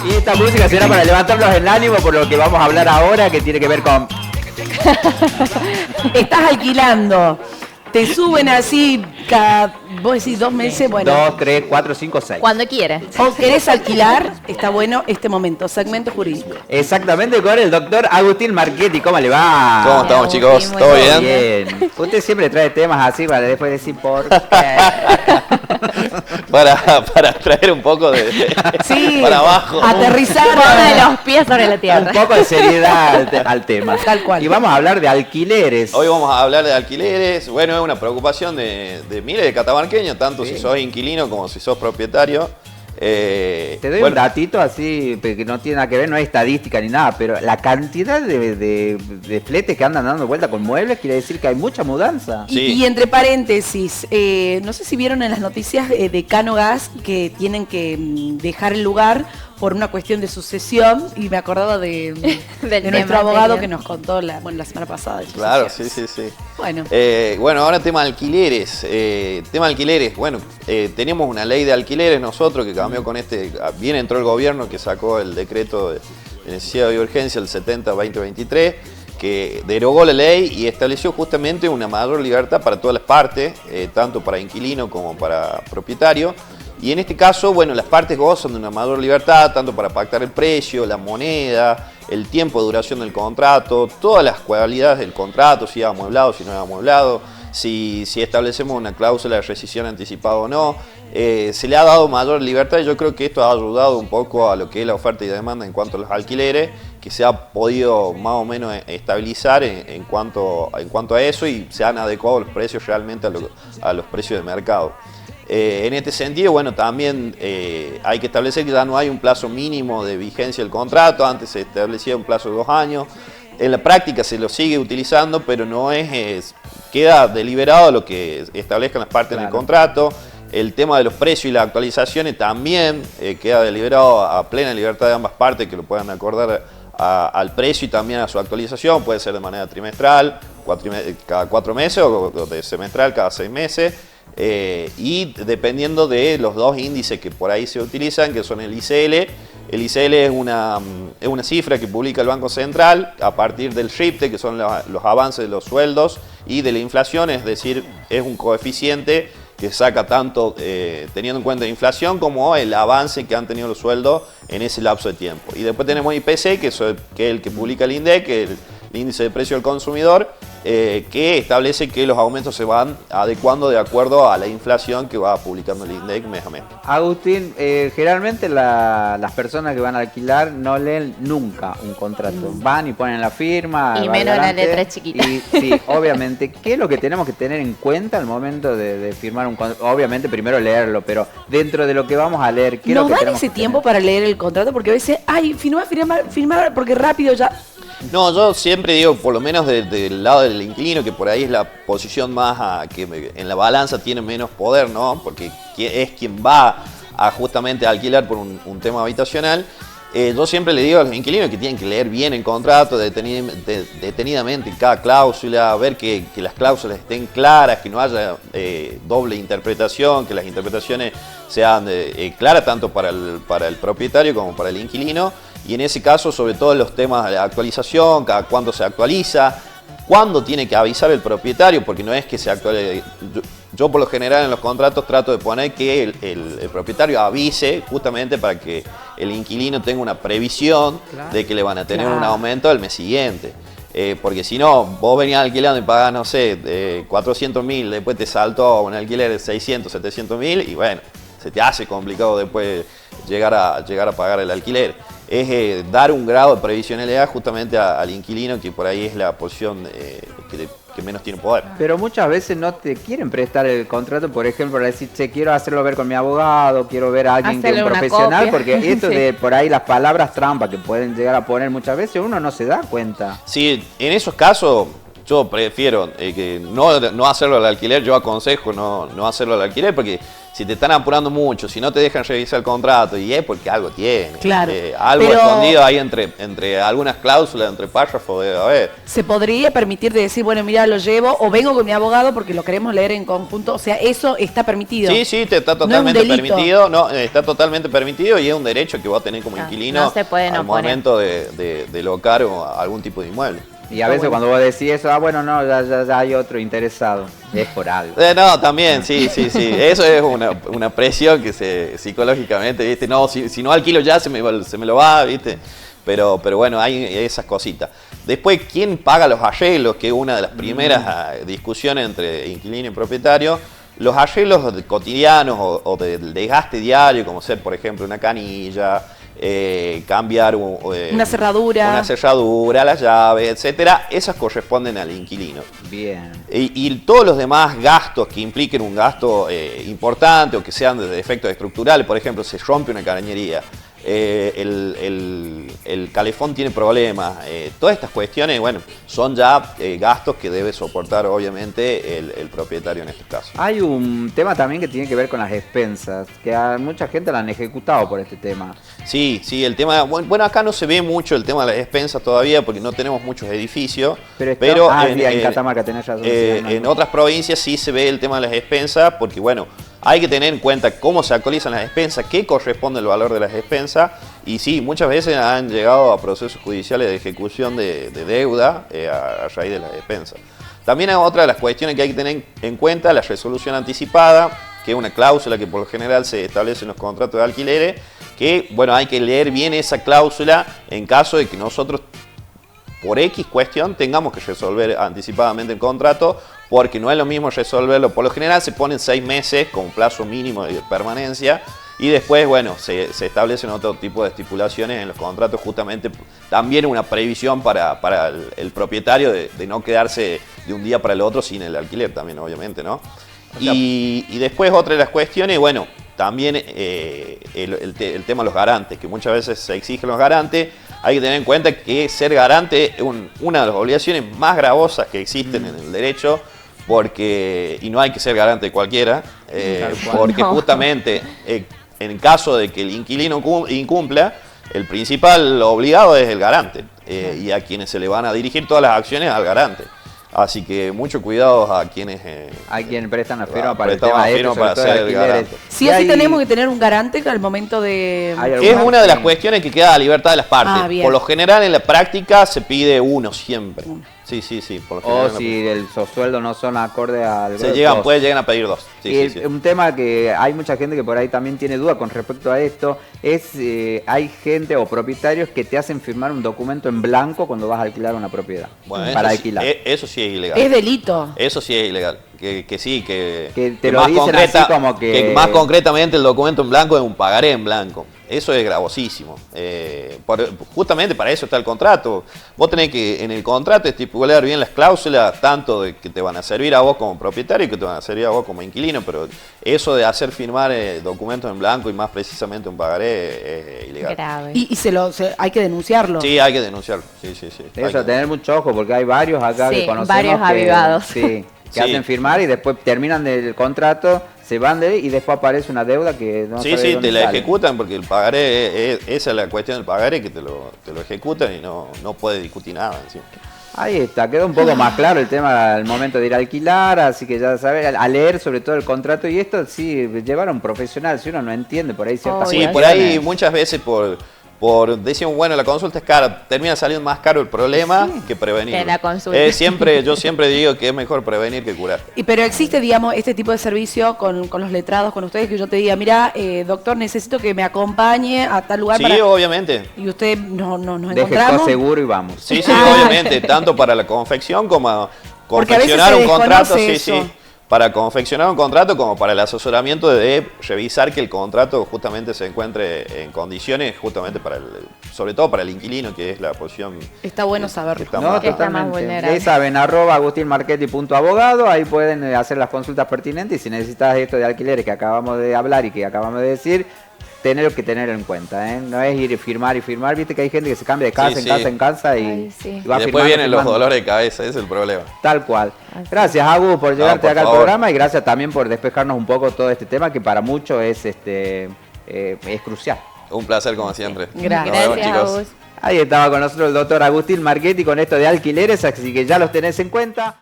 Y esta música será para levantarnos el ánimo por lo que vamos a hablar ahora, que tiene que ver con... Estás alquilando. Te suben así cada, vos decís 2 meses, bueno. 2, 3, 4, 5, 6. Cuando quieres. O querés alquilar, está bueno este momento, segmento jurídico. Exactamente, con el doctor Agustín Marchetti. ¿Cómo le va? ¿Cómo estamos, chicos? Muy ¿Todo bien. bien? Usted siempre trae temas así para después decir por qué. Para traer un poco de... Sí, para abajo. aterrizar. Pone los pies sobre la Un tierra. poco de seriedad al tema. Tal cual. Y vamos a hablar de alquileres. Hoy vamos a hablar de alquileres. Bueno, es una preocupación de miles de catamarqueños, tanto Sí. si sos inquilino como si sos propietario. Te doy bueno, un datito así, que no tiene nada que ver, no es estadística ni nada, pero la cantidad de fletes que andan dando vuelta con muebles quiere decir que hay mucha mudanza. Sí. Y entre paréntesis, no sé si vieron en las noticias de Cano Gas que tienen que dejar el lugar por una cuestión de sucesión, y me acordaba de Del nuestro tema abogado anterior. que nos contó la semana pasada. de claro, sí, sucesiones. sí, sí. Bueno, Bueno, ahora tema alquileres. Tema alquileres, bueno, tenemos una ley de alquileres nosotros que cambió con bien entró el gobierno que sacó el decreto de necesidad y urgencia, el 70-2023, que derogó la ley y estableció justamente una mayor libertad para todas las partes, tanto para inquilino como para propietario. Y en este caso, bueno, las partes gozan de una mayor libertad, tanto para pactar el precio, la moneda, el tiempo de duración del contrato, todas las cualidades del contrato, si es amueblado, si no es amueblado, si establecemos una cláusula de rescisión anticipada o no. Se le ha dado mayor libertad y yo creo que esto ha ayudado un poco a lo que es la oferta y demanda en cuanto a los alquileres, que se ha podido más o menos estabilizar en cuanto a eso y se han adecuado los precios realmente a los precios de mercado. En este sentido, bueno, también hay que establecer que ya no hay un plazo mínimo de vigencia del contrato. Antes se establecía un plazo de 2 años. En la práctica se lo sigue utilizando, pero no queda deliberado lo que establezcan las partes en el contrato. El tema de los precios y las actualizaciones también queda deliberado a plena libertad de ambas partes, que lo puedan acordar al precio y también a su actualización. Puede ser de manera trimestral, cada 4 meses, o de semestral cada 6 meses. Y dependiendo de los dos índices que por ahí se utilizan, que son el ICL. El ICL es una cifra que publica el Banco Central a partir del RIPTE, que son los avances de los sueldos y de la inflación, es decir, es un coeficiente que saca tanto teniendo en cuenta la inflación como el avance que han tenido los sueldos en ese lapso de tiempo. Y después tenemos IPC, que es el que publica el INDEC, que es el índice de precio del consumidor, que establece que los aumentos se van adecuando de acuerdo a la inflación que va publicando el INDEC mes a mes. Agustín, generalmente las personas que van a alquilar no leen nunca un contrato. Van y ponen la firma. Y va menos la adelante, letra chiquita. Y, sí, obviamente. ¿Qué es lo que tenemos que tener en cuenta al momento de firmar un contrato? Obviamente primero leerlo, pero dentro de lo que vamos a leer, ¿qué es lo ¿nos que dan tenemos ese que tiempo tener? para leer el contrato? Porque a veces, ay, firmar, porque rápido ya... No, yo siempre digo, por lo menos del lado del inquilino, que por ahí es la posición más que en la balanza tiene menos poder, ¿no? Porque es quien va a justamente alquilar por un tema habitacional. Yo siempre le digo a los inquilinos que tienen que leer bien el contrato, detenidamente cada cláusula, ver que las cláusulas estén claras, que no haya doble interpretación, que las interpretaciones sean claras tanto para el propietario como para el inquilino. Y en ese caso, sobre todo los temas de actualización, cada cuándo se actualiza, cuándo tiene que avisar el propietario, porque no es que se actualice. Yo por lo general en los contratos trato de poner que el propietario avise justamente para que el inquilino tenga una previsión de que le van a tener un aumento el mes siguiente. Porque si no, vos venías alquilando y pagás, no sé, 400.000, después te saltó un alquiler de 600, 700.000 y bueno, se te hace complicado después llegar a pagar el alquiler. Es dar un grado de previsionalidad justamente al inquilino, que por ahí es la posición que menos tiene poder. Pero muchas veces no te quieren prestar el contrato, por ejemplo, para decir, che, quiero hacerlo ver con mi abogado, quiero ver a alguien que es Hacerle un una profesional, copia. porque esto Sí. de por ahí las palabras trampa que pueden llegar a poner muchas veces, uno no se da cuenta. Sí, en esos casos yo prefiero que no hacerlo al alquiler, yo aconsejo no hacerlo al alquiler, porque si te están apurando mucho, si no te dejan revisar el contrato, y es porque algo tiene. Claro. Algo Pero escondido ahí entre algunas cláusulas, entre párrafos debe haber. ¿se podría permitir de decir, bueno, mira, lo llevo o vengo con mi abogado porque lo queremos leer en conjunto? O sea, eso está permitido. Sí, te está No es un totalmente delito. permitido. No, está totalmente permitido y es un derecho que vos tenés como inquilino no se pueden al oponer. momento de locar algún tipo de inmueble. Y a veces cuando vos decís eso, bueno, no, ya hay otro interesado. Es por algo. No, también, sí. Eso es una presión que psicológicamente, ¿viste? No, si no alquilo ya se me lo va, ¿viste? Pero bueno, hay esas cositas. Después, ¿quién paga los arreglos? Que es una de las primeras discusiones entre inquilino y propietario. Los arreglos cotidianos o del desgaste diario, como ser, por ejemplo, una canilla, cambiar una cerradura, las llaves, etcétera, esas corresponden al inquilino. Bien. Y todos los demás gastos que impliquen un gasto importante o que sean de defectos estructurales, por ejemplo, se rompe una cañería, el calefón tiene problemas, todas estas cuestiones, bueno, son ya gastos que debe soportar obviamente el propietario en este caso. Hay un tema también que tiene que ver con las expensas, que a mucha gente la han ejecutado por este tema. Sí, el tema, bueno, acá no se ve mucho el tema de las expensas todavía porque no tenemos muchos edificios, pero en Catamarca tenés razón. en otras provincias sí se ve el tema de las expensas porque, bueno, hay que tener en cuenta cómo se actualizan las expensas, qué corresponde el valor de las expensas, y sí, muchas veces han llegado a procesos judiciales de ejecución de deuda a raíz de las expensas. También hay otra de las cuestiones que hay que tener en cuenta, la resolución anticipada, que es una cláusula que por lo general se establece en los contratos de alquileres, que, bueno, hay que leer bien esa cláusula en caso de que nosotros, por X cuestión, tengamos que resolver anticipadamente el contrato, porque no es lo mismo resolverlo. Por lo general se ponen 6 meses como plazo mínimo de permanencia y después, bueno, se establecen otro tipo de estipulaciones en los contratos, justamente también una previsión para el propietario de no quedarse de un día para el otro sin el alquiler también, obviamente, ¿no? Y después otra de las cuestiones, bueno, también el tema de los garantes, que muchas veces se exigen los garantes. Hay que tener en cuenta que ser garante es una de las obligaciones más gravosas que existen en el derecho, y no hay que ser garante de cualquiera, porque justamente en caso de que el inquilino incumpla, el principal obligado es el garante, y a quienes se le van a dirigir todas las acciones al garante. Así que mucho cuidado a quienes... hay quienes prestan la firma para el prestan tema la de firma esto, para sobre todo ser de alquileres. garante. sí o sí tenemos que tener un garante al momento de... Es una de las cuestiones que queda a libertad de las partes. Bien. Por lo general en la práctica se pide uno siempre. Sí, por lo general. O si los sueldos no son acordes al... Llegan a pedir 2. Un tema que hay mucha gente que por ahí también tiene duda con respecto a esto es, hay gente o propietarios que te hacen firmar un documento en blanco cuando vas a alquilar una propiedad, bueno, para alquilar. Eso sí es ilegal. Es delito. Eso sí es ilegal. Que te lo más dicen así como que más concretamente el documento en blanco es un pagaré en blanco. Eso es gravosísimo. Justamente para eso está el contrato. Vos tenés que en el contrato estipular bien las cláusulas, tanto de que te van a servir a vos como propietario y que te van a servir a vos como inquilino, pero eso de hacer firmar documentos en blanco y más precisamente un pagaré es ilegal. Grave. Y hay que denunciarlo. Sí, hay que denunciarlo. Sí. Eso, tener mucho ojo, porque hay varios acá Sí, que conocemos varios avivados. que hacen firmar y después terminan del contrato, se van de él y después aparece una deuda que no sabe de dónde te la sale. ejecutan porque el pagaré, esa es la cuestión del pagaré, que te lo ejecutan y no puede discutir nada encima. Ahí está, quedó un poco más claro el tema al momento de ir a alquilar, así que ya sabes, a leer sobre todo el contrato y esto, sí, llevar a un profesional, si uno no entiende por ahí ciertas Sí, cuestiones. por ahí muchas veces decimos, bueno, la consulta es cara, termina saliendo más caro el problema que prevenir. Que la consulta. Yo siempre digo que es mejor prevenir que curar. Pero existe, digamos, este tipo de servicio con los letrados, con ustedes, que yo te diga, mira, doctor, necesito que me acompañe a tal lugar. Sí, obviamente. Y usted nos Deje encontramos. todo seguro y vamos. Sí, obviamente, tanto para la confección como Porque a veces confeccionar se un contrato, desconoce sí. eso. Para confeccionar un contrato como para el asesoramiento de revisar que el contrato justamente se encuentre en condiciones justamente sobre todo para el inquilino, que es la posición. Está bueno saberlo. Está No, más- que está más totalmente. vulnerable. Ya saben, @agustinmarchetti.abogado, ahí pueden hacer las consultas pertinentes y si necesitas esto de alquileres que acabamos de hablar y que acabamos de decir, tener que tener en cuenta, ¿eh? No es ir y firmar, viste que hay gente que se cambia de casa Sí, en sí. casa en casa y, Ay, sí. y va Y después firmando, vienen los firmando. dolores de cabeza, ese es el problema. Tal cual. Gracias, Agus, por llegarte por acá al favor. programa y gracias también por despejarnos un poco todo este tema que para muchos es crucial. Un placer como siempre. Gracias. Nos vemos, Gracias a chicos. vos. Ahí estaba con nosotros el doctor Agustín Marchetti con esto de alquileres, así que ya los tenés en cuenta.